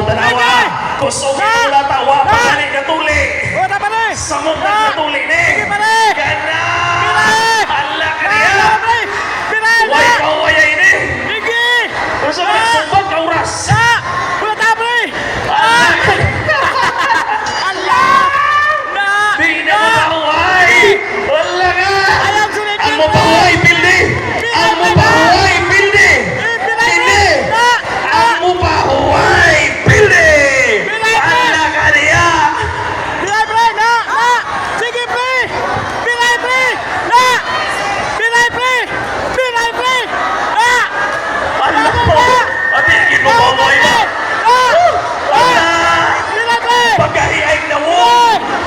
tanawa. Kusog mo na tawa, pagaling na tuli. Oh, dapat ni. Samog na tuli ni. Sige pare. Gana. Pilay. Hala ka Pilay, niya. pre. Pilay na. Way ka wayay ni. Sige. Gusto mo sumbag ka oras. Sa. Wala tayo pre. Hala ka niya. Allah. Na. Di na mo mahuhay. Hala ka. Ayaw sulit Ang mo pahuhay, Pildi. Ang mo pahuhay, Pildi. Pildi. Ang mo pahuhay, Pildi. Hala ka niya. Pilay pre. Na. Na. Sige pre. Pilay pre. Na. Pilay pre. Pilay pre. Na. Hala ko. Ati, ginubaboy mo. Hala. Pilay pre. Pagahiay na mo.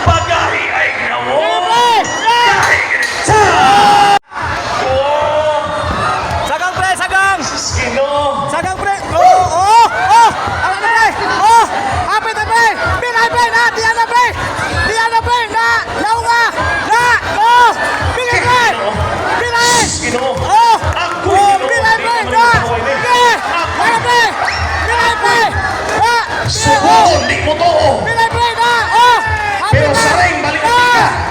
Pagahiay na mo. Sa. Oh. Sagang pre. Sagang. Sino? Sagang pre. Oh. Oh. Oh. Alam na pre. Oh. Apit na pre. Pilay pre. Na. Diyan na pre. Diyan na pre. Na. Launga. Na. Oh. Pilay pre. Pilay. Sino? Oh. Ako Oh. yung Pilay pre. Ako Na. yung Pre. Pilay pre. Pilay pre. Na. Suhon, di mo to. Pilay pre. Na. Oh. Pero saring balik ka.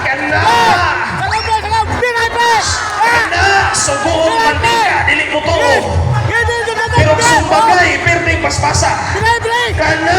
Kana. Sagang pre. Sagang. Pilay pre. Na. Kana. Suhon, mantika. Dili mo to. Gini. Pero sumbagay, perdeng paspasa. Pilay pre. Kana.